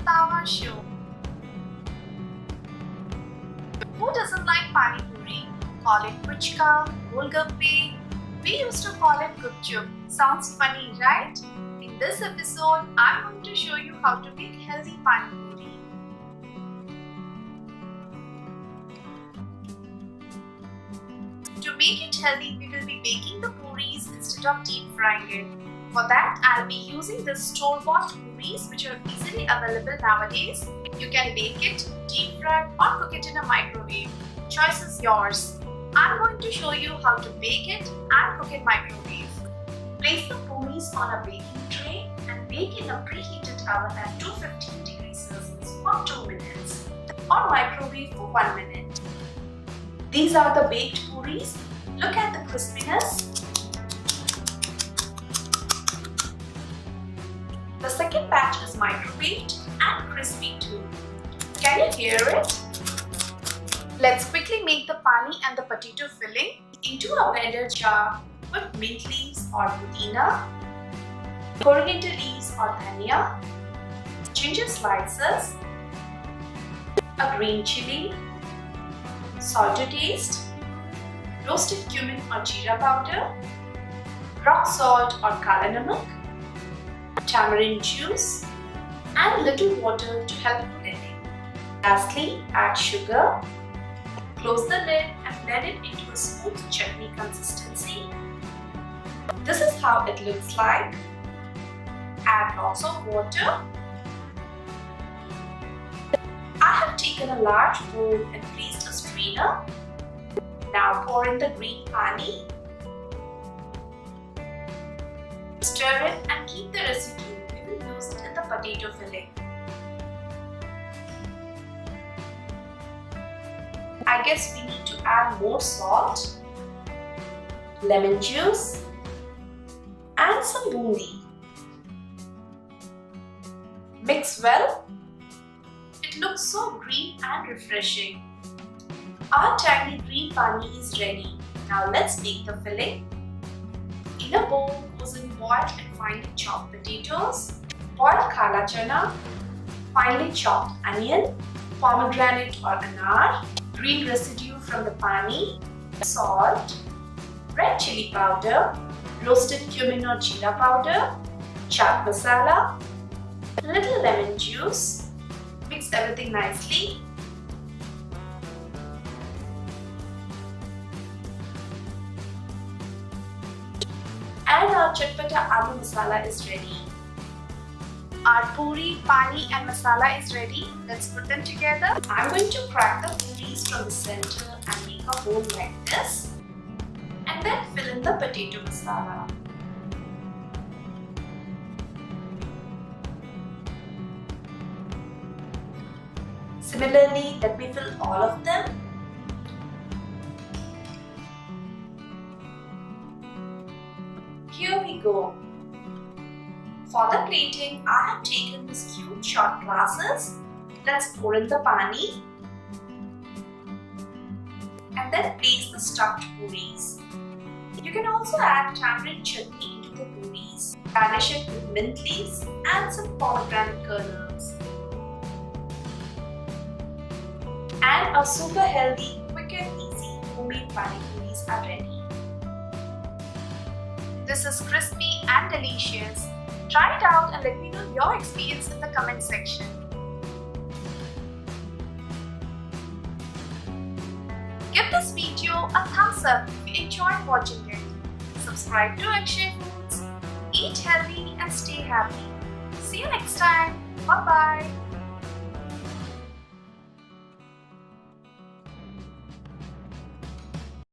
Rattawa show. Who doesn't like Pani Puri? Call it puchka, golgappe. We used to call it Gupchup. Sounds funny, right? In this episode, I'm going to show you how to make healthy Pani Puri. To make it healthy, we will be baking the puris instead of deep frying it. For that, I'll be using the store-bought puris which are easily available nowadays. You can bake it, deep fry or cook it in a microwave. Choice is yours. I'm going to show you how to bake it and cook in microwave. Place the puris on a baking tray and bake in a preheated oven at 215 degrees Celsius for 2 minutes or microwave for 1 minute. These are the baked puris. Look at the crispiness. The second batch is microwaved and crispy too. Can you hear it? Let's quickly make the pani and the potato filling. Into a blender jar, put mint leaves or Pudina, coriander leaves or dhania, ginger slices, a green chili, salt to taste, roasted cumin or jeera powder, rock salt or kala namak, tamarind juice, and little water to help blending. Lastly, add sugar. Close the lid and blend it into a smooth chutney consistency. This is how it looks like. Add lots of water. I have taken a large bowl and placed a strainer. Now pour in the green pani. Stir it and keep the residue. We will use it in the potato filling. I guess we need to add more salt, lemon juice, and some boondi. Mix well. It looks so green and refreshing. Our tangy green pani is ready. Now let's make the filling. In a bowl goes in boiled and finely chopped potatoes, boiled kala chana, finely chopped onion, pomegranate or anar, green residue from the pani, salt, red chili powder, roasted cumin or jeera powder, chaat masala, little lemon juice. Mix everything nicely. And our chatpata aloo masala is ready. Our puri, pani and masala is ready. Let's put them together. I'm going to crack the puris from the center and make a hole like this. And then fill in the potato masala. Similarly, let me fill all of them. Here we go. For the plating, I have taken these cute shot glasses. Let's pour in the pani and then place the stuffed puris. You can also add tamarind chutney into the puris. Garnish it with mint leaves and some pomegranate kernels. And our super healthy, quick and easy homemade pani puris are ready. This is crispy and delicious. Try it out and let me know your experience in the comment section. Give this video a thumbs up if you enjoyed watching it. Subscribe to Akshay Foods. Eat healthy and stay happy. See you next time. Bye bye.